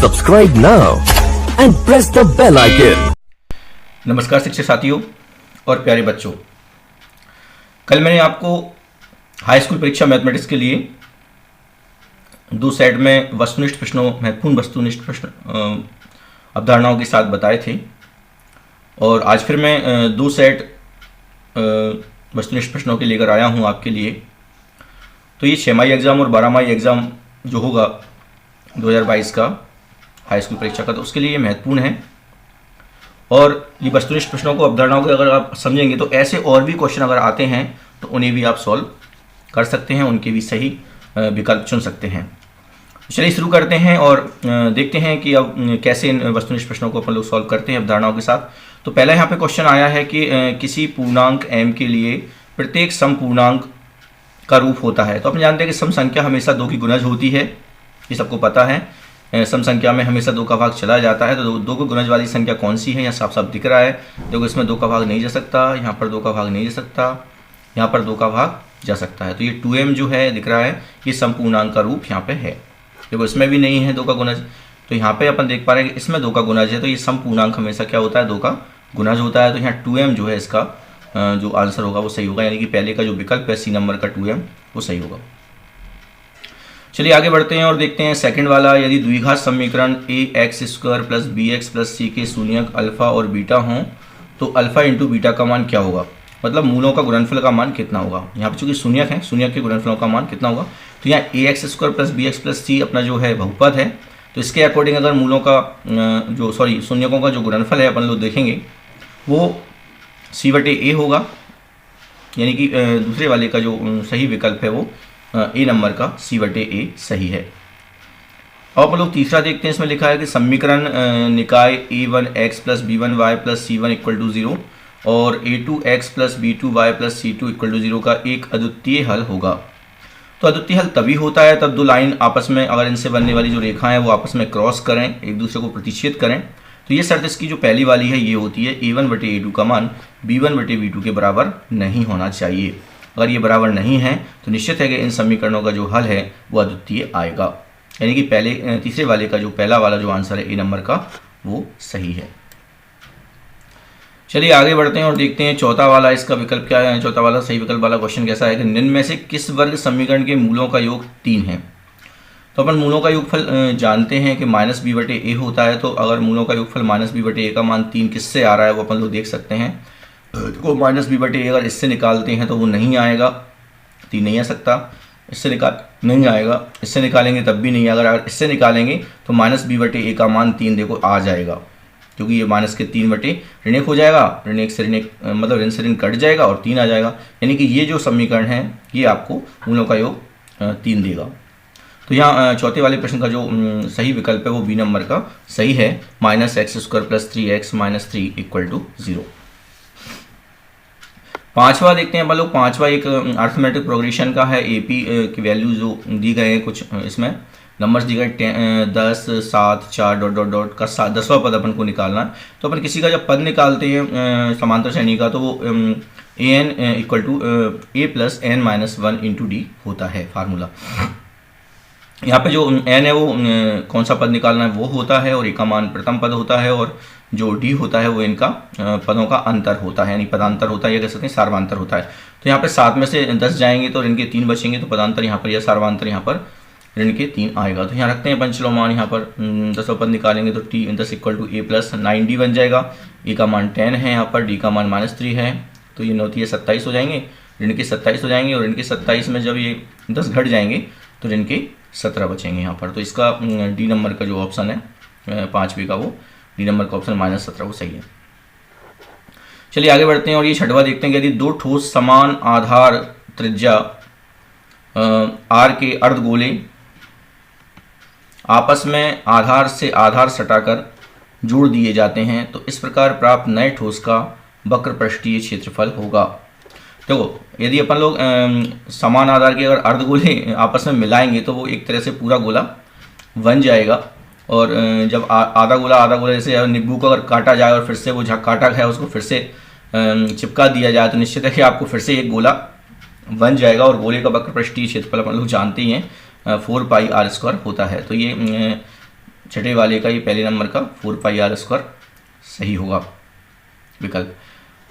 Subscribe now and press the bell icon. नमस्कार शिक्षक साथियों और प्यारे बच्चों, कल मैंने आपको हाई स्कूल परीक्षा मैथमेटिक्स के लिए दो सेट में वस्तुनिष्ठ प्रश्नों, महत्वपूर्ण वस्तुनिष्ठ प्रश्न अवधारणाओं के साथ बताए थे। और आज फिर मैं दो सेट वस्तुनिष्ठ प्रश्नों के लेकर आया हूं आपके लिए। तो ये 6 माही एग्ज़ाम और 12 माही एग्ज़ाम जो होगा 2022 का हाई स्कूल परीक्षा का, तो उसके लिए ये महत्वपूर्ण है। और ये वस्तुनिष्ठ प्रश्नों को, अवधारणाओं को अगर आप समझेंगे तो ऐसे और भी क्वेश्चन अगर आते हैं तो उन्हें भी आप सॉल्व कर सकते हैं, उनके भी सही विकल्प चुन सकते हैं। चलिए शुरू करते हैं और देखते हैं कि अब कैसे इन वस्तुनिष्ठ प्रश्नों को अपन लोग सॉल्व करते हैं अवधारणाओं के साथ। तो पहला यहाँ पे क्वेश्चन आया है कि किसी पूर्णांक m के लिए प्रत्येक सम पूर्णांक का रूप होता है। तो अपन जानते हैं कि सम संख्या हमेशा 2 की गुणज होती है, ये सबको पता है। सम संख्या में हमेशा 2 का भाग चला जाता है। तो 2 को गुणज वाली संख्या कौन सी है, यहाँ साफ साफ दिख रहा है। देखो इसमें 2 का भाग नहीं जा सकता, यहाँ पर 2 का भाग नहीं जा सकता, यहाँ पर 2 का भाग जा सकता है। तो ये 2m जो है दिख रहा है, ये सम पूर्णांक का रूप यहाँ पे है। देखो इसमें भी नहीं है 2 का गुणज, तो यहाँ पे अपन देख पा रहे हैं कि इसमें 2 का गुणज है। तो ये सम पूर्णांक हमेशा क्या होता है, 2 का गुणज होता है। तो यहाँ 2m जो है इसका जो आंसर होगा वो सही होगा, यानी कि पहले का जो विकल्प है C नंबर का 2m वो सही होगा। चलिए आगे बढ़ते हैं और देखते हैं सेकंड वाला। यदि द्विघात समीकरण ax² + bx + c के शून्यक अल्फा और बीटा हों तो अल्फा इंटू बीटा का मान क्या होगा, मतलब मूलों का गुणनफल का मान कितना होगा। यहाँ पे चूंकि शून्यक है, शून्यक के गुणनफलों का मान कितना होगा। तो यहाँ ax² + bx + c अपना जो है बहुपद है, तो इसके अकॉर्डिंग अगर मूलों का शून्यकों का जो गुणनफल है अपन लोग देखेंगे वो c/a होगा, यानी कि दूसरे वाले का जो सही विकल्प है वो ए नंबर का c/a सही है। अब अपन लोग तीसरा देखते हैं। इसमें लिखा है कि समीकरण निकाय a1x + b1y + c1 = 0 और a2x + b2y + c2 = 0 का एक अद्वितीय हल होगा। तो अद्वितीय हल तभी होता है तब दो लाइन आपस में, अगर इनसे बनने वाली जो रेखा है वो आपस में क्रॉस करें, एक दूसरे को प्रतिच्छेद करें। तो ये शर्त इसकी जो पहली वाली है ये होती है a1/a2 का मान b1/b2 के बराबर नहीं होना चाहिए। अगर ये बराबर नहीं है तो निश्चित है कि इन समीकरणों का जो हल है वो अद्वितीय आएगा, यानी कि पहले तीसरे वाले का जो पहला वाला जो आंसर है ए नंबर का वो सही है। चलिए आगे बढ़ते हैं और देखते हैं चौथा वाला इसका विकल्प क्या है। चौथा वाला सही विकल्प वाला क्वेश्चन कैसा है कि निम्न में से किस वर्ग समीकरण के मूलों का योग 3 है। तो अपन मूलों का योगफल जानते हैं कि -b/a होता है। तो अगर मूलों का योगफल -b/a का मान 3 किससे आ रहा है वो अपन लोग देख सकते हैं। तो -b/a अगर इससे निकालते हैं तो वो नहीं आएगा, 3 नहीं आ सकता। इससे नहीं आएगा, इससे निकालेंगे तब भी नहीं। अगर इससे निकालेंगे तो -b/a का मान 3 देखो आ जाएगा, क्योंकि ये माइनस के 3 बटे ऋण 1 हो जाएगा, ऋण 1 से ऋण 1 मतलब ऋण से ऋण कट जाएगा और 3 आ जाएगा, यानी कि ये जो समीकरण है ये आपको मूलों का योग 3 देगा। तो यहाँ चौथे वाले प्रश्न का जो सही विकल्प है वो बी नंबर का सही है, -x² + 3x - 3 = 0। पांचवा देखते हैं अपन लोग। पांचवा एक अर्थमेटिक प्रोग्रेशन का है। AP की वैल्यू जो दी गए हैं, कुछ इसमें नंबर्स दी गए 10, 7, 4 ... का 10वां पद अपन को निकालना है। तो अपन किसी का जब पद निकालते हैं समांतर श्रेणी का तो वो an = a + n - 1 × d होता है फार्मूला। यहाँ पे जो n है वो कौन सा पद निकालना है वो होता है, और a का मान प्रथम पद होता है, और जो d होता है वो इनका पदों का अंतर होता है, यानी पदांतर होता है या कह सकते हैं सार्वांतर होता है। तो यहाँ पे 7 में से 10 जाएंगे तो ऋण के 3 बचेंगे, तो पदांतर यहाँ पर या सार्वांतर यहाँ पर ऋण के 3 आएगा। तो यहाँ रखते हैं पंचलो मान, यहाँ पर 10वां पद निकालेंगे तो10 = a + 9d बन जाएगा। a का मान 10 है, यहाँ पर d का मान -3 है, तो ये 9 × 3 = 27 हो जाएंगे, ऋण के 27 हो जाएंगे, और ऋण के 27 में जब ये 10 घट जाएंगे तो ऋण के 17 बचेंगे यहाँ पर। तो इसका डी नंबर का जो ऑप्शन है 5वीं का, वो डी नंबर का ऑप्शन -17 वो सही है। चलिए आगे बढ़ते हैं और ये छठवा देखते हैं कि यदि दो ठोस समान आधार त्रिज्या r के अर्धगोले आपस में आधार से आधार सटाकर जोड़ दिए जाते हैं तो इस प्रकार प्राप्त नए ठोस का वक्र पृष्ठीय क्षेत्रफल होगा। देखो यदि अपन लोग समान आधार के अगर अर्धगोले आपस में मिलाएंगे तो वो एक तरह से पूरा गोला बन जाएगा, और जब आधा गोला जैसे नींबू को अगर काटा जाए और फिर से वो जहाँ काटा गया उसको फिर से चिपका दिया जाए तो निश्चित है कि आपको फिर से एक गोला बन जाएगा। और गोले का वक्र पृष्ठीय क्षेत्रफल अपन लोग जानते ही हैं 4πr² होता है। तो ये छठे वाले का ये पहले नंबर का 4πr² सही होगा विकल्प।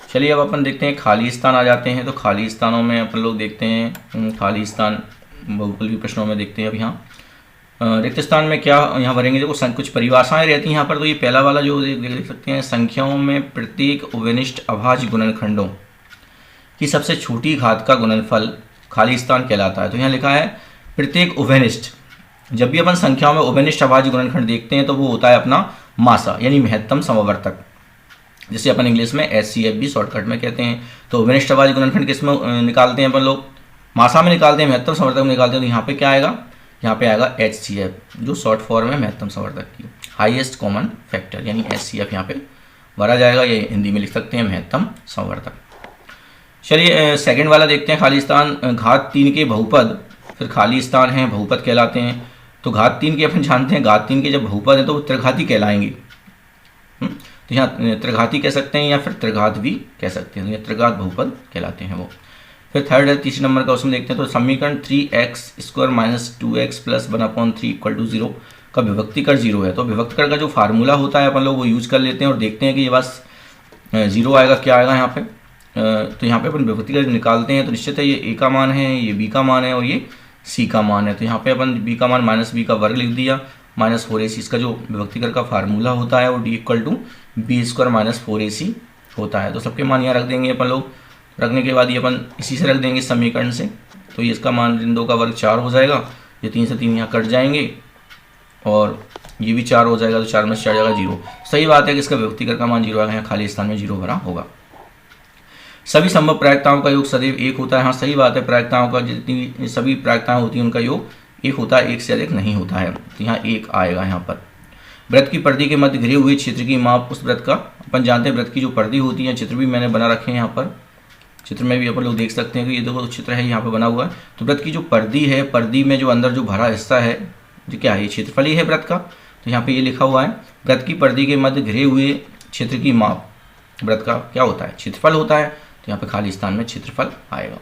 चलिए अब अपन देखते हैं खाली स्थान आ जाते हैं। तो खाली स्थानों में अपन लोग देखते हैं खाली स्थान बहुपयोगी प्रश्नों में देखते हैं। अब यहाँ रिक्त स्थान में क्या यहाँ भरेंगे, देखो कुछ परिभाषाएं रहती हैं यहाँ पर। तो ये पहला वाला जो देख सकते हैं, संख्याओं में प्रत्येक उभयनिष्ठ अभाज्य गुणनखंडों की सबसे छोटी घात का गुणनफल खाली स्थान कहलाता है। तो यहाँ लिखा है प्रत्येक उभयनिष्ठ। जब भी अपन संख्याओं में उभयनिष्ठ अभाज्य गुणनखंड देखते हैं तो वो होता है अपना मासा यानी महत्तम समवर्तक, जिसे अपन इंग्लिश में HCF भी शॉर्टकट में कहते हैं। तो उभयनिष्ठ अभाज्य गुणनखंड किस में निकालते हैं अपन लोग, मासा में निकालते हैं, महत्तम समवर्तक में निकालते हैं। तो यहाँ पे क्या आएगा, यहाँ पे आएगा HCF जो शॉर्ट फॉर्म है महत्तम समवर्तक की, हाईएस्ट कॉमन फैक्टर यानी HCF यहाँ पे भरा जाएगा। ये हिंदी में लिख सकते हैं महत्तम समवर्तक। चलिए सेकंड वाला देखते हैं खाली स्थान। घात 3 के बहुपद फिर खाली स्थान है बहुपद कहलाते हैं। तो घात 3 के अपन जानते हैं, घात 3 के जब बहुपद है तो वो त्रिघाती कहलाएंगे। तो यहाँ त्रिघाती कह सकते हैं या फिर त्रिघात भी कह सकते हैं। तो ये त्रिघात बहुपद कहलाते हैं वो। फिर थर्ड है तीसरे नंबर का, उसमें देखते हैं। तो समीकरण 3x² - 2x + 1/3 = 0 का विभक्तिकर 0 है। तो विभक्तिकर का जो फार्मूला होता है अपन लोग वो यूज कर लेते हैं और देखते हैं कि ये बस 0 आएगा क्या आएगा यहाँ पे। तो यहाँ पे अपन विभक्तिकर निकालते हैं तो निश्चित है ये a का मान है, ये b का मान है और ये c का मान है। तो यहाँ पे अपन b का मान -b का वर्ग लिख दिया -4ac। इसका जो विभक्तिकर का फार्मूला होता है वो d = b² - 4ac होता है। तो सबके मान यहाँ रख देंगे अपन लोग। रखने के बाद ये अपन इसी से रख देंगे समीकरण से। तो ये इसका मान इन 2 का वर्ग 4 हो जाएगा। ये 3 से 3 यहाँ कट जाएंगे और ये भी 4 हो जाएगा। तो 4 में से 4 जाएगा 0। सही बात है कि इसका विभक्तिकर का मान 0 आएगा, यहाँ खाली स्थान में 0 भरा होगा। सभी संभव प्रायिकताओं का योग सदैव 1 होता है। हाँ सही बात है, प्रायिकताओं का जितनी सभी प्रायिकताएं होती हैं उनका योग 1 होता है, 1 से अधिक नहीं होता है। तो यहाँ 1 आएगा यहाँ पर। वृत्त की परिधि के मध्य घिरे हुए क्षेत्र की माप उस वृत्त का, अपन जानते हैं वृत्त की जो परिधि होती है, चित्र भी मैंने बना रखे हैं यहाँ पर। चित्र में भी अपन लोग देख सकते हैं कि ये देखो चित्र है यहाँ पे बना हुआ है। तो वृत्त की जो परिधि है, परिधि में जो अंदर जो भरा हिस्सा है जो क्या है, ये क्षेत्रफल ही है वृत्त का। तो यहाँ पे ये लिखा हुआ है वृत्त की परिधि के मध्य घिरे हुए क्षेत्र की माप वृत्त का क्या होता है, क्षेत्रफल होता है। तो यहाँ पे खाली स्थान में क्षेत्रफल आएगा।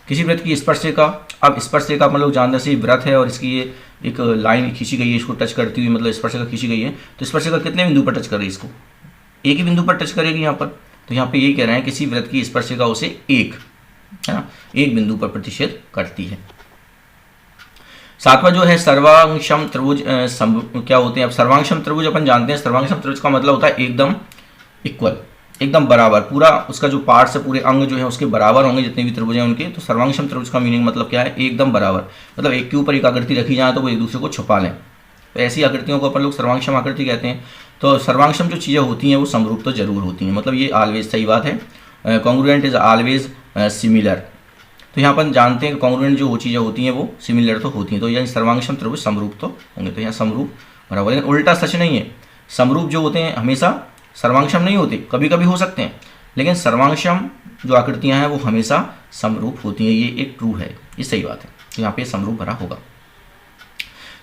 किसी वृत्त की स्पर्शरेखा, अब स्पर्शरेखा अपन लोग जानते हैं वृत्त है और इसकी ये एक लाइन खींची गई है, इसको टच करती हुई मतलब स्पर्शरेखा खींची गई है। तो स्पर्शरेखा कितने बिंदु पर टच कर रही है, इसको एक ही बिंदु पर टच करेगी यहाँ पर। तो यहाँ पे ये कह रहे हैं किसी वृत्त की स्पर्शरेखा उसे एक है ना एक बिंदु पर प्रतिच्छेद करती है। सातवां जो है सर्वांगक्षम त्रिभुज क्या होते हैं। अब सर्वांगक्षम त्रिभुज अपन जानते हैं, सर्वांगक्षम त्रिभुज का मतलब होता है एकदम इक्वल, एकदम बराबर, पूरा उसका जो पार्ट्स है पूरे अंग जो है उसके बराबर होंगे जितने भी त्रिभुज हैं उनके। तो सर्वांगक्षम त्रिभुज का मीनिंग मतलब क्या है, एकदम बराबर, मतलब एक के ऊपर एक आकृति रखी जाए तो वो एक दूसरे को छुपा लें। तो ऐसी आकृतियों को अपन लोग सर्वांगक्षम आकृति कहते हैं। तो सर्वांगक्षम जो चीज़ें होती हैं वो समरूप तो जरूर होती हैं, मतलब ये ऑलवेज सही बात है। Congruent is always similar. तो यहाँ पर जानते हैं कि कॉन्ग्रुएंट जो चीज़ें होती हैं वो सिमिलर तो होती हैं। तो यानी सर्वांगक्षम त्रिभुज समरूप तो होंगे। तो यहाँ समरूप बराबर, लेकिन उल्टा सच नहीं है। समरूप जो होते हैं हमेशा सर्वांगक्षम नहीं होते, कभी कभी हो सकते हैं, लेकिन सर्वांगक्षम जो आकृतियाँ हैं वो हमेशा समरूप होती हैं। ये एक ट्रू है, ये सही बात है। तो यहाँ पे समरूप भरा होगा।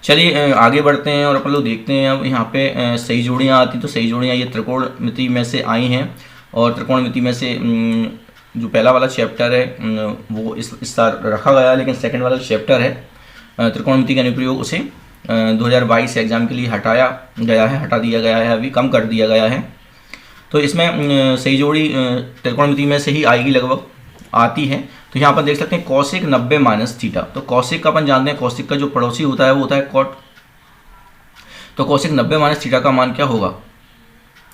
चलिए आगे बढ़ते हैं और अपन लोग देखते हैं अब यहाँ पे सही जोड़ियाँ आती। तो सही जोड़ियाँ ये त्रिकोणमिति में से आई हैं और त्रिकोणमिति में से जो पहला वाला चैप्टर है वो इस साल रखा गया है, लेकिन सेकंड वाला चैप्टर है त्रिकोणमिति का अनुप्रयोग उसे 2022 एग्जाम के लिए हटाया गया है, हटा दिया गया है, अभी कम कर दिया गया है। तो इसमें सही जोड़ी त्रिकोणमिति में से ही आएगी, लगभग आती है। तो यहाँ पर देख सकते हैं कौशिक 90 - थीटा। तो कौशिक का अपन जानते हैं, कौशिक का जो पड़ोसी होता है वो होता है कॉट। तो कौशिक 90 - थीटा का मान क्या होगा,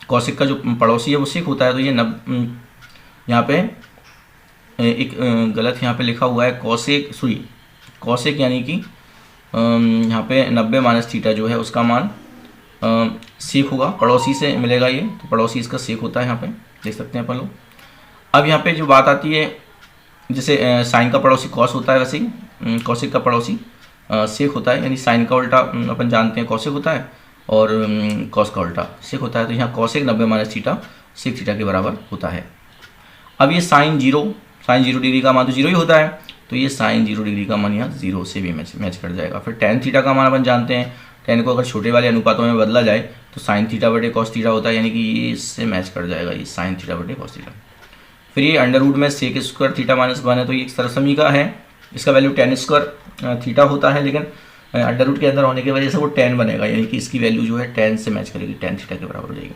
कौशिक का जो पड़ोसी है वो सिक होता है। तो ये यहाँ पे एक गलत यहाँ पे लिखा हुआ है कौशिक यानी कि यहाँ पे 90 - थीटा जो है उसका मान सेक होगा, पड़ोसी से मिलेगा ये। तो पड़ोसी इसका सेक होता है, यहाँ पे देख सकते हैं अपन लोग। अब यहाँ पे जो बात आती है, जैसे साइन का पड़ोसी कॉस होता है, वैसे ही कौशिक का पड़ोसी सेक होता है। यानी साइन का उल्टा अपन जानते हैं कौशिक होता है और कॉस का उल्टा सेक होता है। तो यहाँ कौशिक 90 - थीटा सेक थीटा के बराबर होता है। अब ये साइन 0 डिग्री का मान तो 0 ही होता है। तो ये साइन 0 डिग्री का मान यहाँ 0 से भी मैच कर जाएगा। फिर टेन थीटा का मान अपन जानते हैं, टेन को अगर छोटे वाले अनुपातों में बदला जाए तो साइन थीटा बटे कॉस थीटा होता है, यानी कि ये इससे मैच कर जाएगा, ये साइन थीटा बटे कॉस थीटा। फिर ये अंडर रूट में सेक स्क्वायर थीटा -1 है, तो ये एक सरसमी का है, इसका वैल्यू tan² थीटा होता है। लेकिन अंडर रूट के अंदर होने की वजह से वो tan बनेगा, यानी कि इसकी वैल्यू जो है tan से मैच करेगी, tan थीटा के बराबर हो जाएगी।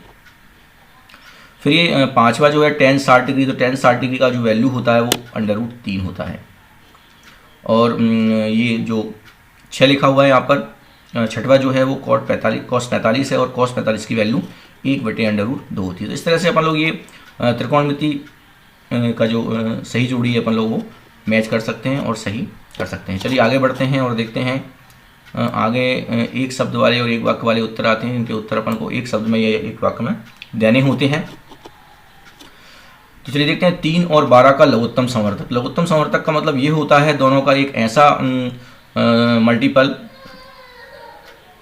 फिर ये पांचवा जो है tan 60 डिग्री, तो tan 60 डिग्री का जो वैल्यू होता है वो अंडर रूट 3 होता है। और ये जो 6 लिखा हुआ है यहाँ पर, छठवा जो है वो cos 45 है, और cos 45 की वैल्यू 1/√2 होती है। तो इस तरह से अपन लोग ये त्रिकोणमिति का जो सही जोड़ी है अपन लोग वो मैच कर सकते हैं और सही कर सकते हैं। चलिए आगे बढ़ते हैं और देखते हैं आगे एक शब्द वाले और एक वाक्य वाले उत्तर आते हैं। इनके उत्तर अपन को एक शब्द में या एक वाक्य में देने होते हैं। तो चलिए देखते हैं 3 और 12 का लघुत्तम समवर्तक। लघुत्तम समवर्तक का मतलब ये होता है दोनों का एक ऐसा मल्टीपल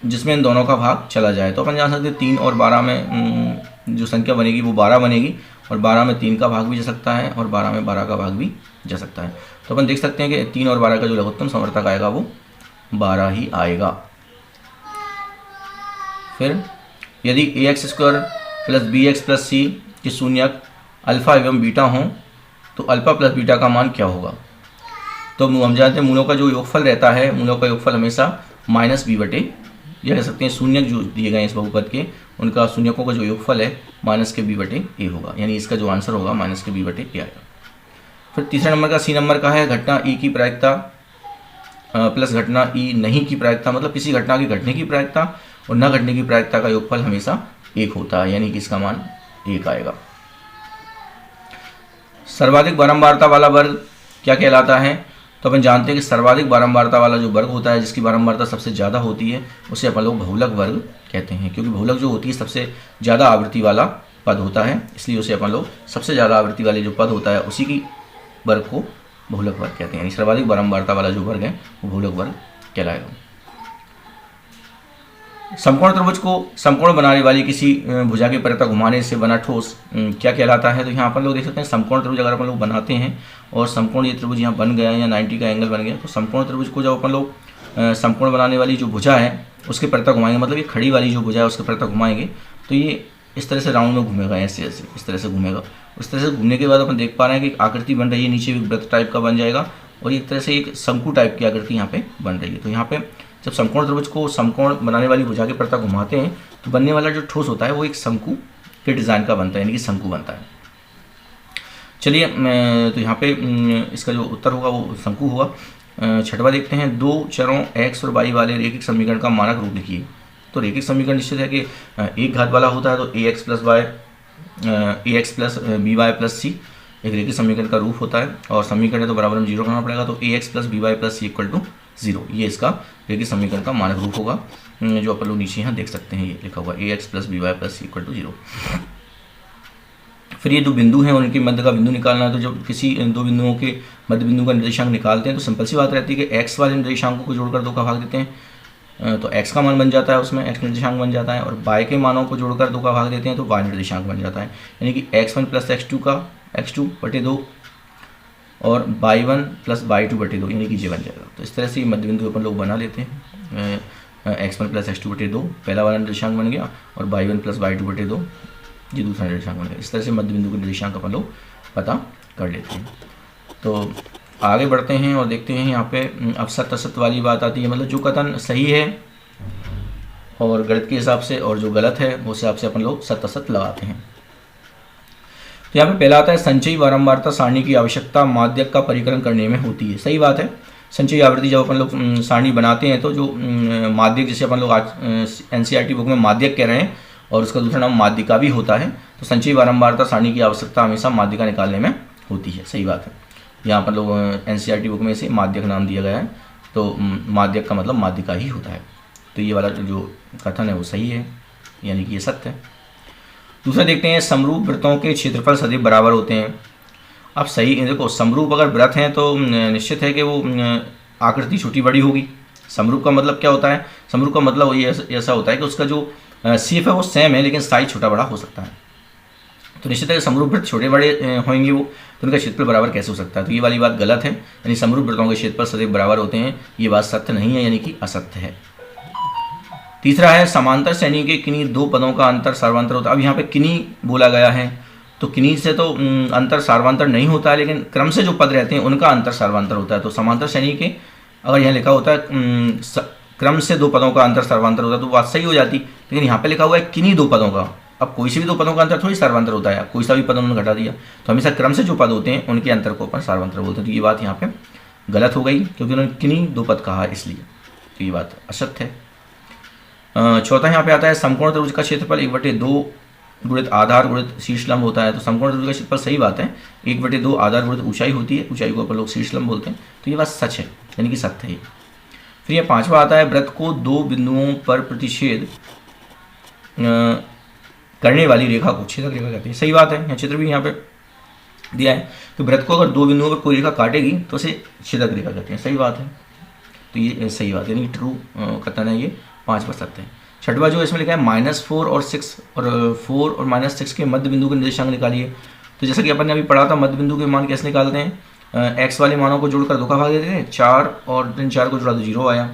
जिसमें इन दोनों का भाग चला जाए। तो अपन जान सकते हैं 3 और 12 में जो संख्या बनेगी वो 12 बनेगी, और 12 में 3 का भाग भी जा सकता है और 12 में 12 का भाग भी जा सकता है। तो अपन देख सकते हैं कि 3 और 12 का जो लघुत्तम समवर्तक आएगा वो 12 ही आएगा। फिर यदि ax² + bx + c के शून्यक अल्फा एवं बीटा हों तो अल्फा प्लस बीटा का मान क्या होगा। तो हम जानते हैं मूलों का जो योगफल रहता है, मूलों का योगफल हमेशा -b/, यह कह सकते हैं शून्यक जो दिए गए हैं इस बहुपद के, उनका शून्यकों का जो योगफल है -b/a होगा, यानी इसका जो आंसर होगा -b/a आएगा। फिर तीसरे नंबर का सी नंबर का है घटना ई की प्रायिकता प्लस घटना ई नहीं की प्रायिकता, मतलब किसी घटना के घटने की प्रायिकता और न घटने की प्रायिकता का योगफल हमेशा 1 होता है, यानी कि इसका मान 1 आएगा। सर्वाधिक बारंबारता वाला वर्ग क्या कहलाता है। तो अपन जानते हैं कि सर्वाधिक बारंबारता वाला जो वर्ग होता है, जिसकी बारंबारता सबसे ज़्यादा होती है, उसे अपन लोग बहुलक वर्ग कहते हैं, क्योंकि बहुलक जो होती है सबसे ज़्यादा आवृत्ति वाला पद होता है, इसलिए उसे अपन लोग सबसे ज़्यादा आवृत्ति वाले जो पद होता है उसी की वर्ग को बहुलक वर्ग कहते हैं। यानी सर्वाधिक बारंबारता वाला जो वर्ग है वो बहुलक वर्ग कहलाएगा। समकोण त्रिभुज को समकोण बनाने वाली किसी भुजा की परिता घुमाने से बना ठोस क्या कहलाता है। तो यहाँ अपन लोग देख सकते हैं समकोण त्रिभुज अगर अपन लोग बनाते हैं और समकोण ये त्रिभुज यहाँ बन गया या 90 का एंगल बन गया, तो समकोण त्रिभुज को जब अपन लोग समकोण बनाने वाली जो भुजा है उसके परिता घुमाएंगे, मतलब ये खड़ी वाली जो भुजा है उसके परिता घुमाएंगे, तो ये इस तरह से राउंड में घूमेगा, ऐसे ऐसे इस तरह से घूमेगा। उस तरह से घूमने के बाद अपन देख पा रहे हैं कि आकृति बन रही है, नीचे एक वृत्त टाइप का बन जाएगा और एक तरह से एक शंकु टाइप की आकृति यहाँ पे बन रही है। तो यहाँ पे जब समकोण त्रिभुज को समकोण बनाने वाली भुजा के परिता घुमाते हैं तो बनने वाला जो ठोस होता है वो एक शंकु के डिज़ाइन का बनता है, यानी कि शंकु बनता है। चलिए तो यहाँ पे इसका जो उत्तर होगा वो शंकु होगा। छठवा देखते हैं 2 चरों x और y वाले रेखिक समीकरण का मानक रूप लिखिए। तो रेखिक समीकरण निश्चित है कि एक घात वाला होता है, तो ax + by + c एक रेखिक समीकरण का रूप होता है, और समीकरण है तो बराबर में 0 करना पड़ेगा, तो ax + by + c = 0 ये इसका रेखिक समीकरण का मानक रूप होगा, जो अपन लोग नीचे यहाँ देख सकते हैं, ये लिखा हुआ ax + by + c = 0। फिर ये 2 बिंदु हैं और इनके मध्य का बिंदु निकालना है। तो जब किसी 2 बिंदुओं के मध्य बिंदु का निर्देशांक निकालते हैं तो सिंपल सी बात रहती है कि x वाले निर्देशांकों को जोड़कर 2 का भाग देते हैं, तो x का मान बन जाता है, उसमें x निर्देशांक बन जाता है, और y के मानों को जोड़कर 2 का भाग देते हैं तो y निर्देशांक बन जाता है, यानी कि x1 + x2 का x2/2 और y1 + y2/2 यानी कि ये बन जाएगा। तो इस तरह से मध्य बिंदु अपन लोग बना लेते हैं। x1 + x2/2 पहला वाला निर्देशांक बन गया और y1 + y2/2 ये दूसरा निर्देशांक बन गया। इस तरह से मध्य बिंदु के निर्देशांक अपन लोग पता कर लेते हैं। तो आगे बढ़ते हैं और देखते हैं यहाँ पे अब सत्य असत्य वाली बात आती है, मतलब जो कथन सही है और गणित के हिसाब से और जो गलत है उस हिसाब से अपन लोग सत्य असत्य लगाते हैं। तो यहाँ पे पहला आता है संचयी बारंबारता सारणी की आवश्यकता माध्यक का परिकलन करने में होती है। सही बात है, संचयी आवृत्ति जब अपन लोग सारणी बनाते हैं तो जो माध्यक, जिसे अपन लोग आज एनसीईआरटी बुक में माध्यक कह रहे हैं और उसका दूसरा नाम माध्यिका भी होता है, तो संचयी बारंबारता सारणी की आवश्यकता हमेशा माध्यिका निकालने में होती है। सही बात है, यहाँ अपन लोग एनसीईआरटी बुक में से माध्यक नाम दिया गया है, तो माध्यक का मतलब माध्यिका ही होता है। तो ये वाला जो कथन है वो सही है, यानी कि ये सत्य है। दूसरा देखते हैं समरूप वृत्तों के क्षेत्रफल सदैव बराबर होते हैं। अब सही देखो, समरूप अगर वृत्त हैं तो निश्चित है कि वो आकृति छोटी बड़ी होगी। समरूप का मतलब क्या होता है, समरूप का मतलब ये ऐसा होता है कि उसका जो शेप है वो सेम है लेकिन साइज छोटा बड़ा हो सकता है। तो निश्चित है कि समरूप वृत्त छोटे बड़े होंगे वो, तो उनका क्षेत्रफल बराबर कैसे हो सकता है। तो ये वाली बात गलत है, यानी समरूप वृत्तों के क्षेत्रफल सदैव बराबर होते हैं, ये बात सत्य नहीं है, यानी कि असत्य है। तीसरा है समांतर श्रेणी के किन्हीं 2 पदों का अंतर सार्वंतर होता है। अब यहाँ पे किन्हीं बोला गया है, तो किन्हीं से तो अंतर सार्वंतर नहीं होता है, लेकिन क्रम से जो पद रहते हैं उनका अंतर सार्वंतर होता है। तो समांतर श्रेणी के अगर यहाँ लिखा होता है क्रम से दो पदों का अंतर सर्वांतर होता तो बात सही हो जाती, लेकिन यहाँ पे लिखा हुआ है किन्हीं दो पदों का। अब कोई से भी दो पदों का अंतर थोड़ी सर्वांतर होता है, कोई सा भी पद उन्होंने घटा दिया, तो हमेशा क्रम से जो पद होते हैं उनके अंतर को अपन सर्वांतर बोलते हैं। तो ये बात यहाँ पे गलत हो गई क्योंकि उन्होंने किन्हीं दो पद कहा इसलिए, तो ये बात असत्य है। चौथा यहाँ पे आता है समकोण त्रिभुज का क्षेत्रफल 1/2 गुणित आधार गुणित शीर्षलंब होता है। तो समकोण त्रिभुज का क्षेत्रफल सही बात है, 1/2 आधार गुणित ऊंचाई होती है, ऊंचाई को अपन लोग शीर्षलंब बोलते हैं, तो ये बात सच है, यानी कि सत्य है। फिर ये पांचवा आता है वृत्त को दो बिंदुओं पर प्रतिच्छेद करने वाली रेखा को छेदक रेखा कहते हैं। सही बात है, यहाँ चित्र भी यहाँ पे दिया है कि वृत्त को अगर दो बिंदुओं पर कोई रेखा काटेगी तो उसे छेदक रेखा कहते हैं। सही बात है, तो ये सही बात है, यानी ट्रू कथन है, ये 5 सत्य है। छठवा जो इसमें लिखा है -4 और 6 और 4 और -6 के मध्य बिंदु के निर्देशांक निकालिए। तो जैसा कि अपन ने अभी पढ़ा था मध्य बिंदु के मान कैसे निकालते हैं, x वाले मानों को जोड़कर 2 का भाग देते हैं, 4 और ऋण 4 को जोड़ा तो 0 आया,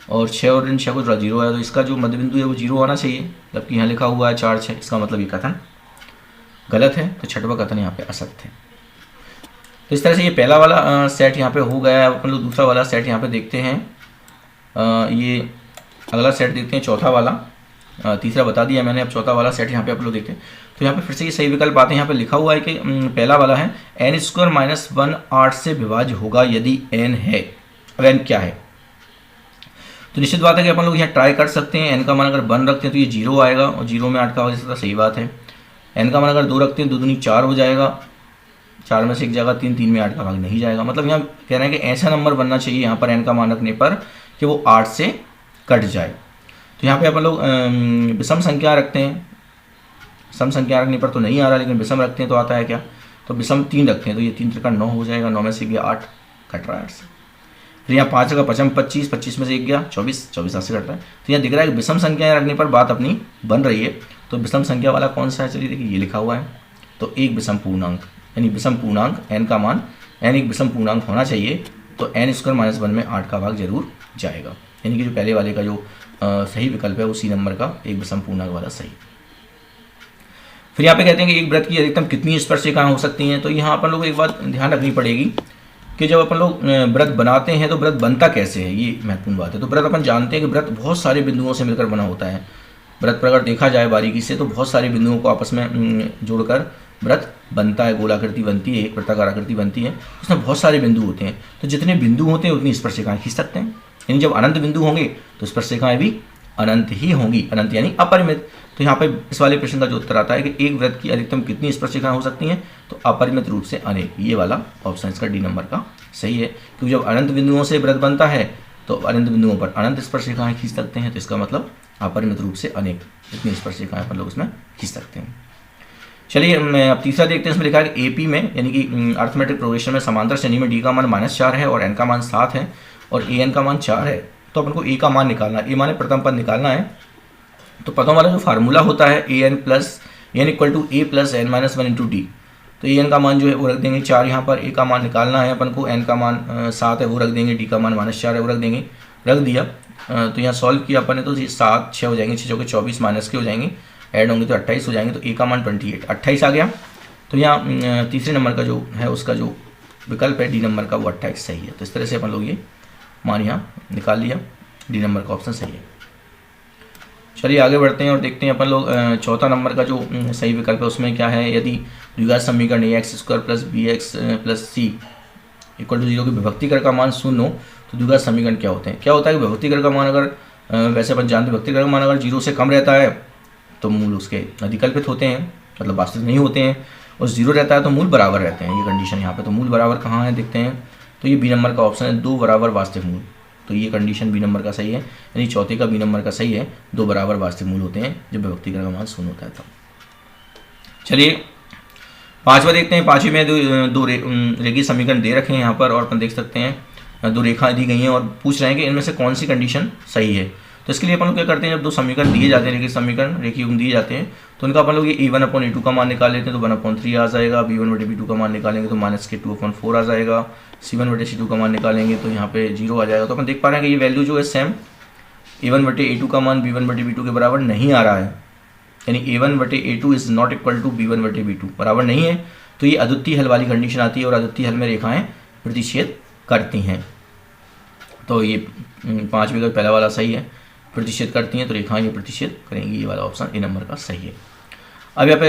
और 6 और ऋण 6 को जोड़ा 0 आया, तो इसका जो मध्य बिंदु है वो 0 आना चाहिए, जबकि यहाँ लिखा हुआ है 4 6, इसका मतलब ये कथन गलत है, तो छठवा कथन यहाँ पे असत्य है। तो इस तरह से ये पहला वाला सेट यहाँ पे हो गया है। अपन लोग दूसरा वाला सेट यहाँ पे देखते हैं, ये अगला सेट देखते हैं चौथा वाला, तीसरा बता दिया मैंने, अब चौथा वाला सेट यहाँ पे आप लोग देखते हैं। तो यहाँ पे फिर से ये सही विकल्प आते हैं, यहाँ पे लिखा हुआ है कि पहला वाला है n² - 1 8 से विभाज्य होगा यदि n है। अब n क्या है, तो निश्चित बात है कि अपन लोग यहाँ ट्राई कर सकते हैं, n का मान अगर 1 रखते हैं तो ये 0 आएगा, और 0 में 8 का भाग जैसा सही बात है। n का मान अगर 2 रखते हैं 2 दूनी 4 हो जाएगा, 4 में से एक जाएगा 3, 3 में 8 का भाग नहीं जाएगा। मतलब यहाँ कह रहे हैं कि ऐसा नंबर बनना चाहिए यहाँ पर n का मान रखने पर कि वो 8 से कट जाए। तो यहाँ पे अपन लोग विषम संख्या रखते हैं, सम संख्या रखने पर तो नहीं आ रहा, लेकिन विषम रखते हैं तो आता है क्या, तो विषम 3 रखते हैं तो ये 3 त्रिका 9 हो जाएगा, 9 में से गया 8, कट रहा है 8 से। फिर यहाँ 5 का 5 25, 25 में से एक गया 24, 24 8 से कट रहा है। तो यहाँ दिख रहा है कि विषम संख्या रखने पर बात अपनी बन रही है। तो विषम संख्या वाला कौन सा है, चलिए देखिए ये लिखा हुआ है, तो एक विषम पूर्णांक, यानी विषम पूर्णांक n का मान n एक विषम पूर्णांक होना चाहिए, तो n² - 1 में 8 का भाग जरूर जाएगा, यानी कि जो पहले वाले का जो सही विकल्प है उसी नंबर का एक विषम पूर्णांक वाला सही। फिर यहाँ पे कहते हैं कि एक वृत्त की अधिकतम कितनी स्पर्शिकाएं हो सकती हैं। तो यहाँ अपन लोग एक बात ध्यान रखनी पड़ेगी कि जब अपन लोग वृत्त बनाते हैं तो वृत्त बनता कैसे है, ये महत्वपूर्ण बात है। तो वृत्त अपन जानते हैं कि वृत्त बहुत सारे बिंदुओं से मिलकर बना होता है। वृत्त पर अगर देखा जाए बारीकी से तो बहुत सारे बिंदुओं को आपस में जोड़कर वृत्त बनता है, गोलाकृति बनती है, एक वृत्ताकार आकृति बनती है, उसमें बहुत सारे बिंदु होते हैं। तो जितने बिंदु होते हैं उतनी स्पर्शिकाएं खींच सकते हैं, यानी जब अनंत बिंदु होंगे तो स्पर्शिकाएं भी अनंत ही होंगी, अनंत यानी अपरिमित। तो यहाँ पे इस वाले प्रश्न का जो उत्तर आता है कि एक वृत्त की अधिकतम कितनी स्पर्शिकाएं हो सकती हैं, तो अपरिमित रूप से अनेक, ये वाला ऑप्शन इसका डी नंबर का सही है। क्योंकि जब अनंत बिंदुओं से वृत्त बनता है तो अनंत बिंदुओं पर अनंत स्पर्शिकाएं खींच सकते हैं, तो इसका मतलब अपरिमित रूप से अनेक इतनी स्पर्शिकाएं अपन लोग उसमें खींच सकते हैं। चलिए मैं अब तीसरा देखते हैं, इसमें लिखा है कि एपी में यानी कि अर्थमेटिक प्रोग्रेशन में समांतर श्रेणी में डी का मान -4 है और एन का मान 7 है और ए एन का मान 4 है। तो अपन को ए का मान निकालना है, ए माने प्रथम पद निकालना है। तो पदों वाला जो फार्मूला होता है A N = a + n - 1 × d, तो ए एन का मान जो है वो रख देंगे 4 यहाँ पर, ए का मान निकालना है अपन को, एन का मान 7 है वो रख देंगे, डी का मान -4 है वो रख देंगे, रख दिया। तो यहाँ सॉल्व किया अपन ने तो 7 6 हो जाएंगे, 6 चौके 24 माइनस के हो जाएंगे, ऐड होंगे तो 28 हो जाएंगे, तो ए का मान 28 आ गया। तो यहाँ तीसरे नंबर का जो है उसका जो विकल्प है डी नंबर का वो 28 सही है। तो इस तरह से अपन लोग ये मान यहाँ निकाल लिया, डी नंबर का ऑप्शन सही है। चलिए आगे बढ़ते हैं और देखते हैं अपन लोग चौथा नंबर का जो सही विकल्प है उसमें क्या है। यदि द्विघात समीकरण ax² + bx + c = 0 की विभक्तिकर का मान 0 हो तो द्विघात समीकरण क्या होते हैं। क्या होता है कि विभक्तिकर का मान अगर वैसे अपन जानते हैं विभक्तिकर का मान अगर 0 से कम रहता है तो मूल उसके अधिकल्पित होते हैं, मतलब वास्तविक नहीं होते हैं, और 0 रहता है तो मूल बराबर रहते हैं। ये कंडीशन यहाँ पे, तो मूल बराबर कहाँ है देखते हैं, तो ये बी नंबर का ऑप्शन है, 2 बराबर वास्तविक मूल। तो ये कंडीशन बी नंबर का सही है, यानी चौथे का बी नंबर का सही है, 2 बराबर वास्तविक मूल होते हैं जब विभक्तिकर का मान 0 होता है तब। चलिए पांचवा देखते हैं। पांचवी में दो रेखीय समीकरण दे रखे हैं यहाँ पर, और अपन देख सकते हैं 2 रेखाएं दी गई हैं और पूछ रहे हैं कि इनमें से कौन सी कंडीशन सही है। तो इसके लिए अपन लोग क्या करते हैं, जब 2 समीकरण दिए जाते हैं, रेखीय समीकरण रेखीय गुण दिए जाते हैं, तो उनका अपन लोग ये a1/a2 का मान निकाल लेते हैं, तो 1/3 आ जाएगा। b1/b2 का मान निकालेंगे तो -2/4 आ जाएगा। c1/c2 का मान निकालेंगे तो यहाँ पे 0 आ जाएगा। तो अपन देख पा रहे हैं कि ये वैल्यू जो है सेम a1/a2 का मान b1/b2 के बराबर नहीं आ रहा है, यानी a1/a2 is not equal to b1/b2, बराबर नहीं है। तो ये अद्वितीय हल वाली कंडीशन आती है और अद्वितीय हल में रेखाएं प्रतिच्छेद करती हैं। तो ये 5 का पहला वाला सही है, प्रतिशत करती हैं तो रेखा ये प्रतिशत करेंगी, ये वाला ऑप्शन ए नंबर का सही है। अब यहाँ पे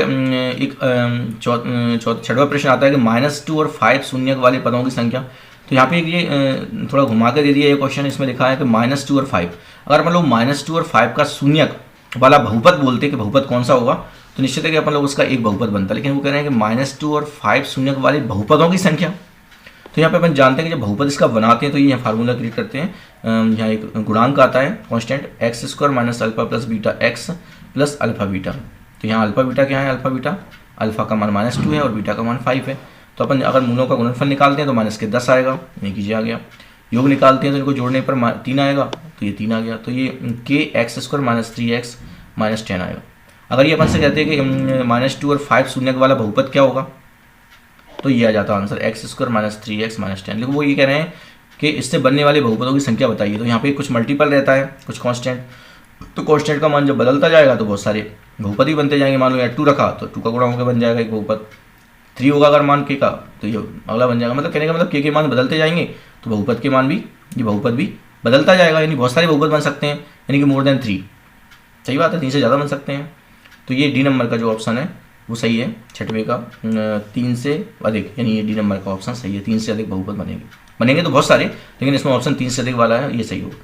एक छठवां प्रश्न आता है कि -2 और 5 शून्य वाले पदों की संख्या। तो यहाँ पे ये थोड़ा घुमा के दे दिया ये क्वेश्चन, इसमें लिखा है कि -2 और 5, अगर अपन लोग -2 और 5 का शून्यक वाला बहुपद बोलते कि बहुपद कौन सा होगा, तो निश्चित है कि अपन लोग उसका एक बहुपद बनता, लेकिन वो कह रहे हैं कि -2 और 5 शून्यक वाले बहुपदों की संख्या। तो यहाँ पे अपन जानते हैं कि जब बहुपद इसका बनाते हैं तो ये फार्मूला क्रिएट करते हैं, यहाँ एक गुणांक आता है constant x² - alpha + beta x + alpha beta. तो यहाँ अल्फा बीटा क्या है, अल्फा बीटा, अल्फा का मान -2 है और बीटा का मान 5 है। तो अपन अगर मूलों का गुणनफल निकालते हैं तो -10 आएगा, ये कीजिए आ गया। योग निकालते हैं तो इनको जोड़ने पर 3 आएगा, तो ये 3 आ गया। तो ये k x² - 3x - 10 आएगा। अगर ये अपन से कहते हैं कि -2 और 5 शून्यक वाला बहुपद क्या होगा, तो ये आ जाता आंसर x² - 3x - 10। लेकिन वो ये कह रहे हैं कि इससे बनने वाले बहुपदों की संख्या बताइए। तो यहाँ पे कुछ मल्टीपल रहता है, कुछ कांस्टेंट, तो कांस्टेंट का मान जब बदलता जाएगा तो बहुत सारे बहुपद ही बनते जाएंगे। मान लो यहाँ 2 रखा तो 2 का गुणा होकर बन जाएगा एक बहुपद, 3 होगा अगर मान k का तो ये अगला बन जाएगा। मतलब कहने का मतलब k के मान बदलते जाएंगे तो बहुपद के मान भी, ये बहुपद भी बदलता जाएगा, यानी बहुत सारे बहुपद बन सकते हैं, यानी कि मोर देन 3। सही बात है, 3 से ज़्यादा बन सकते हैं। तो ये डी नंबर का जो ऑप्शन है वो सही है, छठवें का 3 से अधिक, यानी ये डी नंबर का ऑप्शन सही है। 3 से अधिक बहुपद बनेंगे तो बहुत सारे, लेकिन इसमें ऑप्शन 3 से अधिक वाला है, ये सही होगा।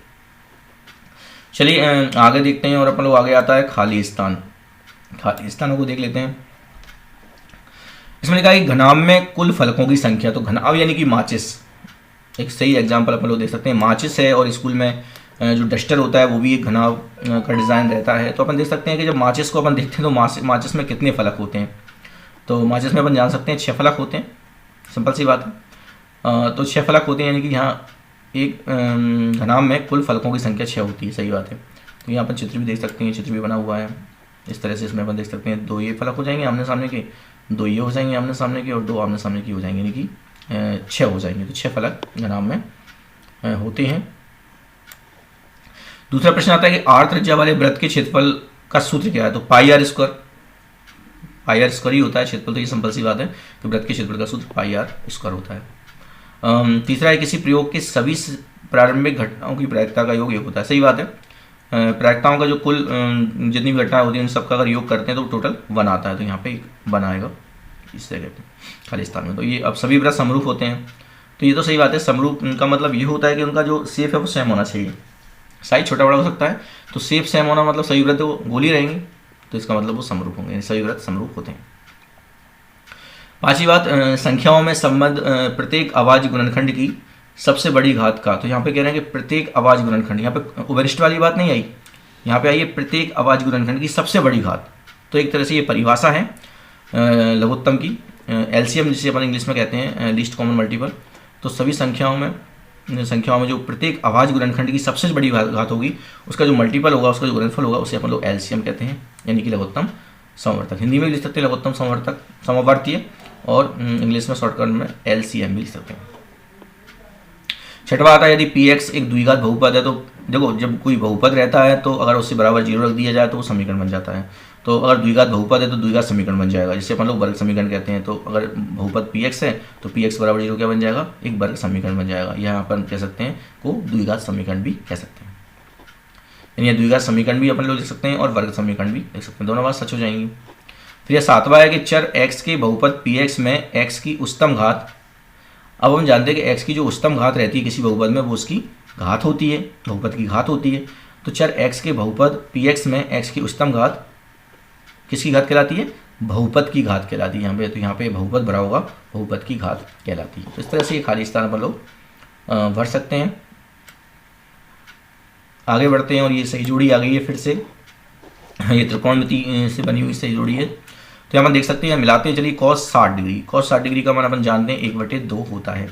चलिए आगे देखते हैं, और अपन लोग आगे आता है खाली स्थान। खाली स्थानों को देख लेते हैं। इसमें लिखा है घनाभ में कुल फलकों की संख्या। तो घनाभ यानी कि माचिस, एक सही एग्जाम्पल अपन लोग देख सकते हैं। माचिस है और स्कूल में जो डस्टर होता है वो भी एक घनाभ का डिज़ाइन रहता है। तो अपन देख सकते हैं कि जब माचिस को अपन देखते हैं तो माचिस में कितने फलक होते हैं। तो माचिस में अपन जान सकते हैं 6 फलक होते हैं, सिंपल सी बात है। तो 6 फलक होते हैं, यानी कि यहाँ एक घनाभ में कुल फलकों की संख्या 6 होती है, सही बात है। तो यहाँ अपन चित्र भी देख सकते हैं, चित्र भी बना हुआ है इस तरह से। इसमें अपन देख सकते हैं 2 ये फलक हो जाएंगे आमने सामने के, 2 ये हो जाएंगे आमने सामने के, और 2 आमने सामने की हो जाएंगे, यानी कि 6 हो जाएंगे। तो 6 फलक घनाभ में होते हैं। दूसरा प्रश्न आता है कि r त्रिज्या वाले वृत्त के क्षेत्रफल का सूत्र क्या है। तो πr², πr² ही होता है क्षेत्रफल। तो ये सिंपल सी बात है कि वृत्त के क्षेत्रफल का सूत्र πr² होता है। तीसरा है किसी प्रयोग के सभी प्रारंभिक घटनाओं की प्रायिकता का योग होता है। सही बात है, प्रायिकताओं का जो कुल जितनी भी घटनाएं होती हैं उन सबका अगर योग करते हैं तो टोटल 1 आता है। तो यहाँ पे 1 आएगा इस जगह खाली स्थान में। तो ये अब सभी वृत्त समरूप होते हैं, तो ये तो सही बात है। समरूप का मतलब ये होता है कि उनका जो शेप है वो सेम होना चाहिए, साइज छोटा बड़ा हो सकता है, तो शेप सेम होना मतलब सभी वृत्त गोल ही रहेंगे, तो इसका मतलब वो समरूप होंगे, सभी वृत्त समरूप होते हैं। 5वीं बात, संख्याओं में संबंध प्रत्येक आवाज गुणनखंड की सबसे बड़ी घात का। तो यहाँ पे कह रहे हैं कि प्रत्येक आवाज गुणनखंड, यहाँ पे उभयनिष्ठ वाली बात नहीं आई, यहाँ पे आई है प्रत्येक आवाज गुणनखंड की सबसे बड़ी घात। तो एक तरह से ये परिभाषा है लघुत्तम की, LCM जिसे अपन इंग्लिश में कहते हैं, लीस्ट कॉमन मल्टीपल। तो सभी संख्याओं में जो प्रत्येक आवाज गुणनखंड की सबसे बड़ी घात होगी उसका जो मल्टीपल होगा, उसका जो गुणनफल होगा, उसे अपन लोग LCM कहते हैं, यानी कि लघुत्तम समवर्तक। हिंदी में भी लिख सकते हैं लघुत्तम समवर्तीय, और इंग्लिश में शॉर्टकट में LCM भी लिख सकते हैं। छठवा आता है यदि px एक द्विघात बहुपद है। तो देखो जब कोई बहुपद रहता है तो अगर उससे बराबर 0 रख दिया जाए तो वो समीकरण बन जाता है। तो अगर द्विघात बहुपद है तो द्विघात समीकरण बन जाएगा, जिसे अपन लोग वर्ग समीकरण कहते हैं। तो अगर बहुपद px है तो px बराबर 0 क्या बन जाएगा, एक वर्ग समीकरण बन जाएगा। यहाँ अपन कह सकते हैं को द्विघात समीकरण भी कह सकते हैं, यानी द्विघात समीकरण भी अपन लोग लिख सकते हैं और वर्ग समीकरण भी लिख सकते हैं, दोनों बात सच हो जाएंगी। फिर यह 7वां है कि चर x के बहुपद px में x की उच्चतम घात। अब हम जानते हैं कि x की जो उच्चतम घात रहती है किसी बहुपद में वो उसकी घात होती है, बहुपद की घात होती है। तो चर x के बहुपद px में x की उच्चतम घात किसकी घात कहलाती है, बहुपद की घात कहलाती है यहाँ पे। तो यहाँ पे बहुपद भरा होगा, बहुपद की घात कहलाती है। तो इस तरह से ये खाली स्थान पर लोग भर सकते हैं। आगे बढ़ते हैं, और ये सही जोड़ी आ गई है फिर से, ये त्रिकोणमिति से बनी हुई सही जोड़ी है। तो यहाँ पर देख सकते हैं, मिलाते हैं चलिए। cos 60 डिग्री, cos 60 डिग्री का मान अपन जानते हैं 1/2 होता है।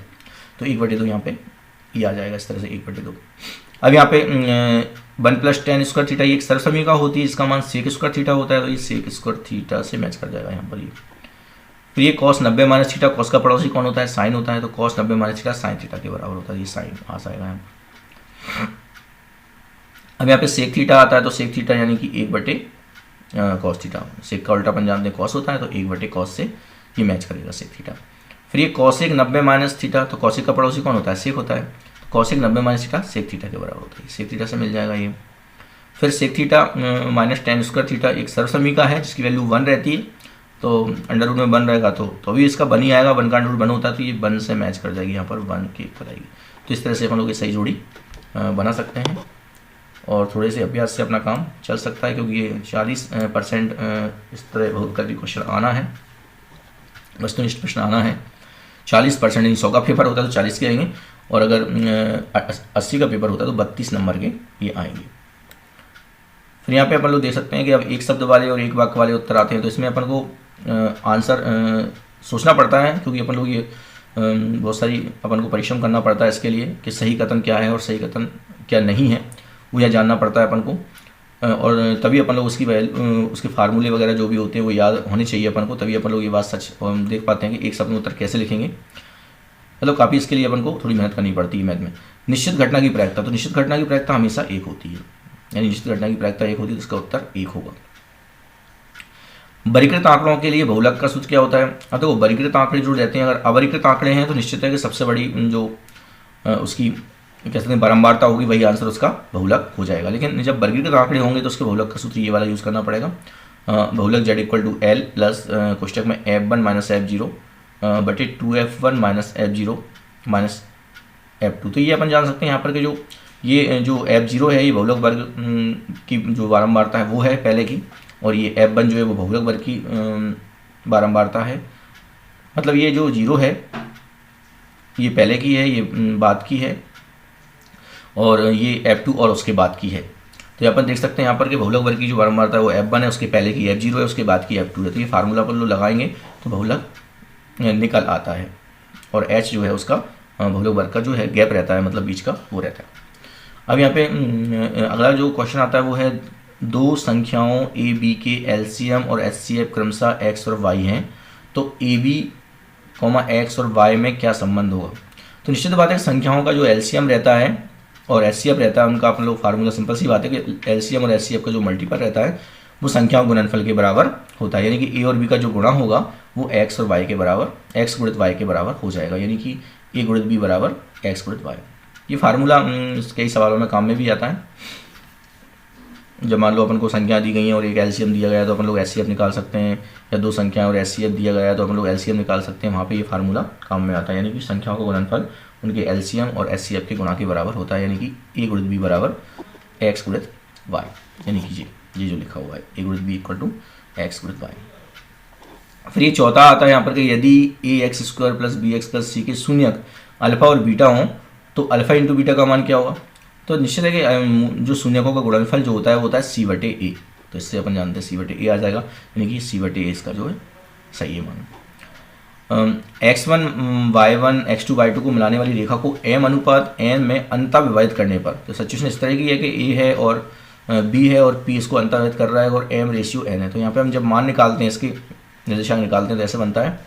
तो 1/2 यहाँ पे ये आ जाएगा इस तरह से 1/2। अब यहाँ पे 1 + tan² थीटा, ये एक सरल समीकरण होती है, इसका मान sec² थीटा होता है। तो ये sec² थीटा से मैच कर जाएगा यहाँ पर ये। फिर ये cos 90 - थीटा, cos का पड़ोसी कौन होता है, साइन होता है। तो cos 90 - थीटा साइन थीटा के बराबर होता है, ये साइन आ जाएगा यहाँ पर। अब यहाँ पे sec थीटा आता है, तो sec थीटा यानी कि 1/cos थीटा। sec का उल्टा अपन जानते हैं cos होता है, तो 1/cos से ये मैच करेगा sec थीटा। फिर ये cosec 90 - थीटा, तो cosec का पड़ोसी कौन होता है, sec होता है। Cosec 90 minus theta sec theta के बराबर होता है, सेक थीटा से मिल जाएगा ये। फिर sec theta minus tan square theta एक सर्वसमीका है जिसकी वैल्यू 1 रहती है, तो अंडर रूट में 1 रहेगा तो भी इसका 1 ही आएगा, 1 का अंडर रूट 1 होता है, तो ये 1 से मैच कर जाएगी, यहाँ पर 1 के ऊपर आएगी। तो इस तरह से अपन लोग ये सही जोड़ी बना सकते हैं और थोड़े से अभ्यास से अपना काम चल सकता है, क्योंकि ये 40% इस तरह बहुत कभी क्वेश्चन आना है, वस्तुनिष्ठ प्रश्न आना है। 40% यानी 100 का पेपर होता है तो 40 के आएंगे, और अगर 80 का पेपर होता है तो 32 नंबर के ये आएंगे। फिर यहाँ पे अपन लोग देख सकते हैं कि अब एक शब्द वाले और एक वाक्य वाले उत्तर आते हैं, तो इसमें अपन को आंसर सोचना पड़ता है, क्योंकि अपन लोग ये बहुत सारी अपन को परिश्रम करना पड़ता है इसके लिए कि सही कथन क्या है और सही कथन क्या नहीं है, वो यह जानना पड़ता है अपन को, और तभी अपन लोग उसके फार्मूले वगैरह जो भी होते हैं वो याद होने चाहिए अपन को, तभी अपन लोग ये बात सच देख पाते हैं कि एक शब्द में उत्तर कैसे लिखेंगे। मतलब काफ़ी इसके लिए अपन को थोड़ी मेहनत करनी पड़ती है मैथ में। निश्चित घटना की प्रायिकता, तो निश्चित घटना की प्रायिकता हमेशा 1 होती है, यानी निश्चित घटना की प्रायिकता 1 होती है तो इसका उत्तर 1 होगा। वर्गीकृत आंकड़ों के लिए बहुलक का सूत्र क्या होता है? तो वर्गीकृत आंकड़े जो रहते हैं, अगर अवर्गीकृत आंकड़े हैं तो निश्चित है कि सबसे बड़ी जो उसकी कह सकते हैं बारंबारता होगी वही आंसर उसका बहुलक हो जाएगा। लेकिन जब वर्गीकृत आंकड़े होंगे तो उसके बहुलक का सूत्र ये वाला यूज़ करना पड़ेगा, बहुलक z equal to L plus कोष्टक में f1 माइनस f0 बटे 2f1 minus f0 minus f2। तो ये अपन जान सकते हैं यहाँ पर कि ये जो f0 है ये बहुलक वर्ग की जो बारंबारता है वो है पहले की, और ये f1 जो है वो बहुलक वर्ग की बारंबारता है। मतलब ये जो 0 है ये पहले की है, ये बाद की है, और ये f2 और उसके बाद की है। तो यहाँ पर देख सकते हैं यहाँ पर कि बहुलक वर्ग की जो बारंबारता है वो f1 है, उसके पहले की f0 है, उसके बाद की f2 है। तो ये फार्मूला पर लोग लगाएंगे तो बहुलक निकल आता है, और h जो है उसका बहुलक वर्ग का जो है गैप रहता है, मतलब बीच का वो रहता है। अब यहाँ पे अगला जो क्वेश्चन आता है वो है दो संख्याओं ए बी के एलसीएम और एचसीएफ क्रमशः x और y हैं, तो ए बी x और y में क्या संबंध होगा? तो निश्चित बात है संख्याओं का जो एलसीएम रहता है और एचसीएफ रहता है उनका अपन लोग फार्मूला सिंपल सी बात है कि एलसीएम और एचसीएफ का जो मल्टीपल रहता है वो संख्याओं गुणनफल के बराबर होता है, यानी कि ए और बी का जो गुणा होगा वो x और y के बराबर, x गुणित y के बराबर हो जाएगा, यानी कि a गुणित b बराबर x गुणित y। ये फार्मूला कई सवालों में काम में भी आता है। जब मान लो अपन को संख्या दी गई है और एक एलसीएम दिया गया है तो अपन लोग एचसीएफ निकाल सकते हैं, या दो संख्याएं और एचसीएफ दिया गया है तो अपन लोग एलसीएम निकाल सकते हैं, वहाँ पे ये फार्मूला काम में आता है, यानी कि संख्याओं का गुणनफल उनके एलसीएम और एचसीएफ के गुणा के बराबर होता है, यानी कि a गुणित b बराबर x गुणित y, यानी कि ये जो लिखा हुआ है a गुणित b इक्वल टू x गुणित y। फिर ये चौथा आता है यहाँ पर कि यदि ax square plus b x plus c के शून्यक अल्फा और बीटा हों तो अल्फा इंटू बीटा का मान क्या होगा? तो निश्चित है कि जो शून्यकों का गुणनफल जो होता है वो होता है सी बटे ए, तो इससे अपन जानते हैं सी बटे ए आ जाएगा, यानी कि सी बटे ए इसका जो है सही है मान। x1 y1 x2 y2 को मिलाने वाली रेखा को m अनुपात n में अंतः विभाजित करने पर, तो सिचुएशन इस तरह की है कि a है और b है और p इसको अंतः विभाजित कर रहा है और m रेशियो n है। तो यहाँ पे हम जब मान निकालते हैं, इसके निर्देशांक निकालते हैं तो ऐसे बनता है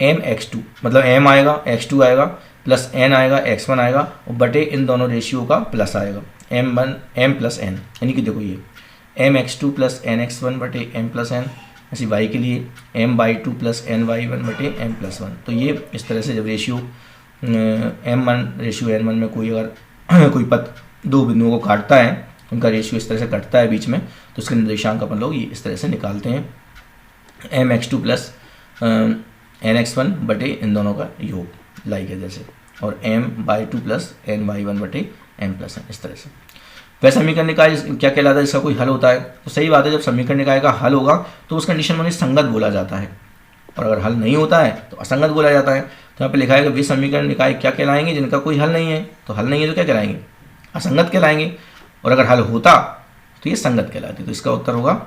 m x2, मतलब m आएगा x2 आएगा प्लस n आएगा x1 आएगा और बटे इन दोनों रेशियो का प्लस आएगा m प्लस n, यानी कि देखो ये m x2 plus n x1 बटे m प्लस n, ऐसी y के लिए m by 2 plus n y1 बटे m प्लस 1। तो ये इस तरह से जब रेशियो m1 रेशियो n1 में कोई अगर कोई पद दो बिंदुओं को काटता है, उनका रेशियो इस तरह से कटता है बीच में, तो उसके निर्देशांक अपन लोग ये इस तरह से निकालते हैं m x2 plus n x1 बटे इन दोनों का योग लाइक है जैसे, और m by 2 plus n y1 बटे m प्लस n, इस तरह से। वह समीकरण निकाय क्या कहलाता है? इसका कोई हल होता है? तो सही बात है, जब समीकरण निकाय का हल होगा तो उस कंडीशन में संगत बोला जाता है, और अगर हल नहीं होता है तो असंगत बोला जाता है। तो यहाँ पे लिखा है कि वे समीकरण निकाय क्या कहलाएंगे जिनका कोई हल नहीं है, तो हल नहीं है तो क्या कहलाएंगे? असंगत कहलाएंगे, और अगर हल होता तो ये संगत कहलाती, तो इसका उत्तर होगा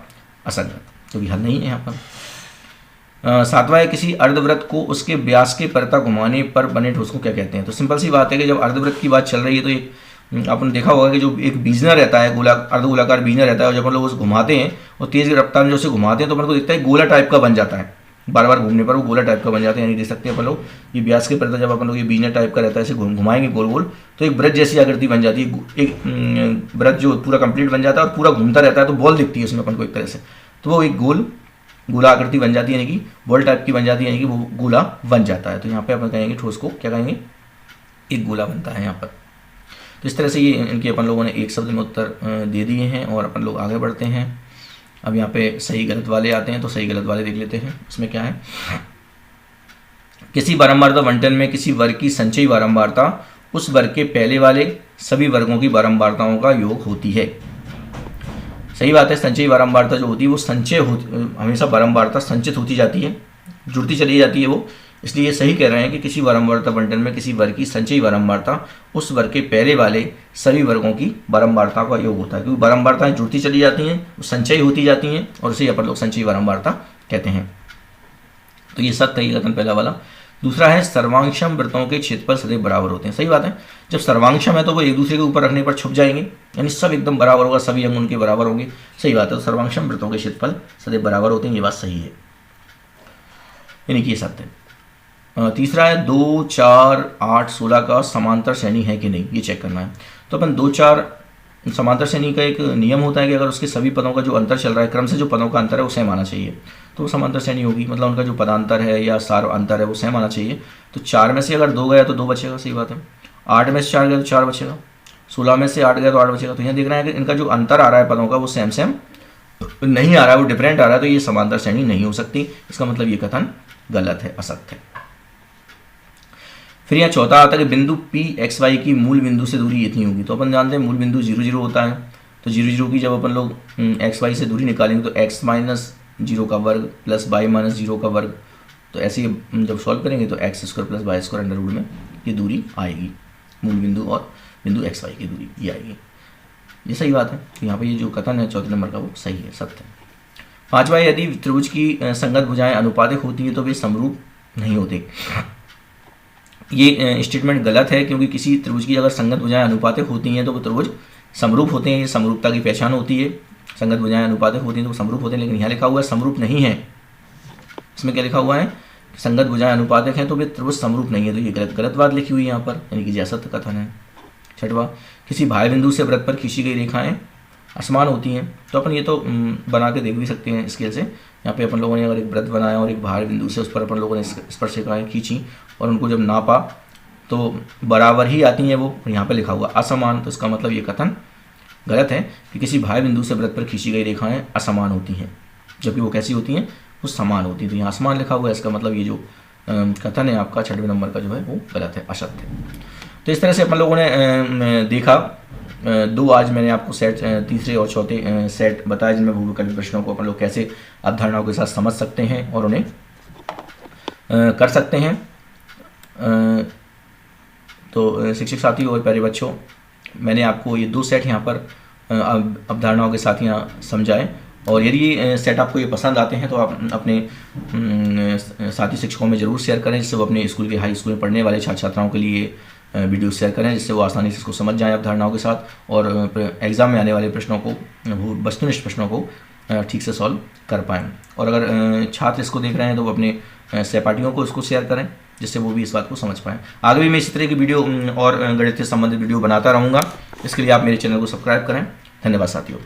असंगत, क्योंकि हल नहीं है यहाँ पर। सातवां है किसी अर्धवृत्त को उसके व्यास के परता घुमाने पर बने ठोस को क्या कहते हैं? तो सिंपल सी बात है कि जब अर्धवृत्त की बात चल रही है तो एक आपने देखा होगा कि जो एक बीजना रहता है, अर्धगोलाकार बीजना रहता है, और जब हम लोग उसे घुमाते हैं और तेज रफ्तार में जो उसे घुमाते हैं तो अपन को दिखता है गोला टाइप का बन जाता है, बार बार घूमने पर वो गोला टाइप का बन जाता है। यानी देख सकते हैं अपन लोग ये व्यास के परता जब अपन लोग ये बीजना टाइप का रहता है, इसे घुमाएंगे गोल गोल तो एक वृत्त जैसी आकृति बन जाती है, एक वृत्त जो पूरा कंप्लीट बन जाता है और पूरा घूमता रहता है, तो बॉल दिखती है उसमें अपन को एक तरह से, तो वो एक गोला आकृति बन जाती है, यानी कि बॉल टाइप की बन जाती है, यानी कि वो गोला बन जाता है। तो यहाँ पे अपन कहेंगे ठोस को क्या कहेंगे? एक गोला बनता है यहाँ पर। तो इस तरह से ये इनके अपन लोगों ने एक शब्द में उत्तर दे दिए हैं और अपन लोग आगे बढ़ते हैं। अब यहाँ पे सही गलत वाले आते हैं, तो सही गलत वाले देख लेते हैं। इसमें क्या है, किसी बारंबारता बंटन में किसी वर्ग की संचयी बारंबारता उस वर्ग के पहले वाले सभी वर्गों की बारंबारताओं का योग होती है। सही बात है, संचयी बारंबारता जो होती है वो संचय हमेशा बारंबारता संचित होती जाती है, जुड़ती चली जाती है वो। इसलिए ये सही कह रहे हैं कि किसी बारंबारता बंटन में किसी वर्ग की संचयी बारंबारता उस वर्ग के पहले वाले सभी वर्गों की बारंबारता का योग होता है, क्योंकि बारंबारताएं जुड़ती चली जाती हैं, संचय होती जाती हैं और इसे अपन लोग संचयी बारंबारता कहते हैं। तो ये सत्य है कथन पहला वाला। दूसरा है सर्वांक्षम वृत्तों के क्षेत्रफल सदैव बराबर होते हैं। सही बात है, जब सर्वांक्षम है तो वो एक दूसरे के ऊपर रखने पर छुप जाएंगे, यानी सब एकदम बराबर होगा, सभी अंग उनके बराबर होंगे। सही बात है, तो सर्वांक्षम वृत्तों के क्षेत्रफल सदैव बराबर होते हैं, ये बात सही है, यानी कि ये सत्य है। तीसरा है 2, 4, 8, 16 का समांतर श्रेणी है कि नहीं, ये चेक करना है। तो अपन 2, 4 समांतर श्रेणी का एक नियम होता है कि अगर उसके सभी पदों का जो अंतर चल रहा है, क्रम से जो पदों का अंतर है वो सेम आना चाहिए, तो वो समांतर श्रेणी होगी। मतलब उनका जो पदांतर है या सार अंतर है वो सेम आना चाहिए। तो 4 में से अगर 2 गया तो 2 बचेगा, सही बात है। 8 में से 4 गया तो 4 बचेगा, 16 में से 8 गया तो 8 बचेगा। तो यहाँ देख रहे हैं कि इनका जो अंतर आ रहा है पदों का वो सेम नहीं आ रहा है, वो डिफरेंट आ रहा है, तो ये समांतर श्रेणी नहीं हो सकती। इसका मतलब ये कथन गलत है, असत्य है। फिर यहाँ चौथा आता है कि बिंदु पी एक्स वाई की मूल बिंदु से दूरी इतनी होगी। तो अपन जानते हैं मूल बिंदु 0, 0 होता है, तो 0, 0 की जब अपन लोग एक्स वाई से दूरी निकालेंगे तो x माइनस 0 का वर्ग प्लस y माइनस 0 का वर्ग, तो ऐसे जब सॉल्व करेंगे तो x square plus y square under root में ये दूरी आएगी, मूल बिंदु और बिंदु एक्स वाई की दूरी ये आएगी। ये सही बात है, तो यहाँ पर ये जो कथन है चौथे नंबर का वो सही है, सत्य है। पाँचवा, यदि त्रिभुज की संगत भुजाएं अनुपातिक होती है तो वे समरूप नहीं होते। ये स्टेटमेंट गलत है, क्योंकि किसी त्रिभुज की अगर संगत भुजाएं अनुपातिक होती हैं तो वो त्रिभुज समरूप होते हैं, ये समरूपता की पहचान होती है। संगत भुजाएं अनुपातिक होती हैं तो वो समरूप होते हैं, लेकिन यहाँ लिखा हुआ है समरूप नहीं है। इसमें क्या लिखा हुआ है, संगत भुजाएं अनुपातिक हैं तो वे त्रिभुज समरूप नहीं है, तो ये गलत बात लिखी हुई है यहाँ पर, यानी कि असत्य कथन है। छठवां, किसी भाई बिंदु से वृत्त पर खींची गई रेखाएं असमान होती हैं। तो अपन ये तो बना के देख भी सकते हैं स्केल से। यहाँ पे अपन लोगों ने अगर एक वृत्त बनाया और एक बाहर बिंदु से उस पर अपन लोगों ने स्पर्शिकाएं खींची और उनको जब नापा तो बराबर ही आती हैं वो, और यहाँ पे लिखा हुआ असमान, तो इसका मतलब ये कथन गलत है कि किसी भाई बिंदु से वृत्त पर खींची गई रेखाएं असमान होती हैं, जबकि वो कैसी होती हैं, वो समान होती हैं। तो यहाँ असमान लिखा हुआ है, इसका मतलब ये जो कथन है आपका 6वें नंबर का जो है वो गलत है, असत्य है। तो इस तरह से अपन लोगों ने देखा 2 आज मैंने आपको सेट, तीसरे और चौथे सेट बताया जिनमें बहुविकल्पी प्रश्नों को अपन लोग कैसे अवधारणाओं के साथ समझ सकते हैं और उन्हें कर सकते हैं। तो शिक्षक साथी और प्यारे बच्चों, मैंने आपको ये 2 सेट यहाँ पर अवधारणाओं के साथ यहाँ समझाए, और यदि ये सेट आपको ये पसंद आते हैं तो आप अपने साथी शिक्षकों में ज़रूर शेयर करें, जिससे वो अपने स्कूल के हाई स्कूल में पढ़ने वाले छात्र छात्राओं के लिए वीडियो शेयर करें, जिससे वो आसानी से इसको समझ जाएं अवधारणाओं के साथ और एग्ज़ाम में आने वाले प्रश्नों को, वस्तुनिष्ठ प्रश्नों को ठीक से सॉल्व कर पाएँ। और अगर छात्र इसको देख रहे हैं तो वो अपने सहपाठियों को इसको शेयर करें, जिससे वो भी इस बात को समझ पाएँ। आगे भी मैं इसी तरह की वीडियो और गणित से संबंधित वीडियो बनाता रहूँगा, इसके लिए आप मेरे चैनल को सब्सक्राइब करें। धन्यवाद साथियों।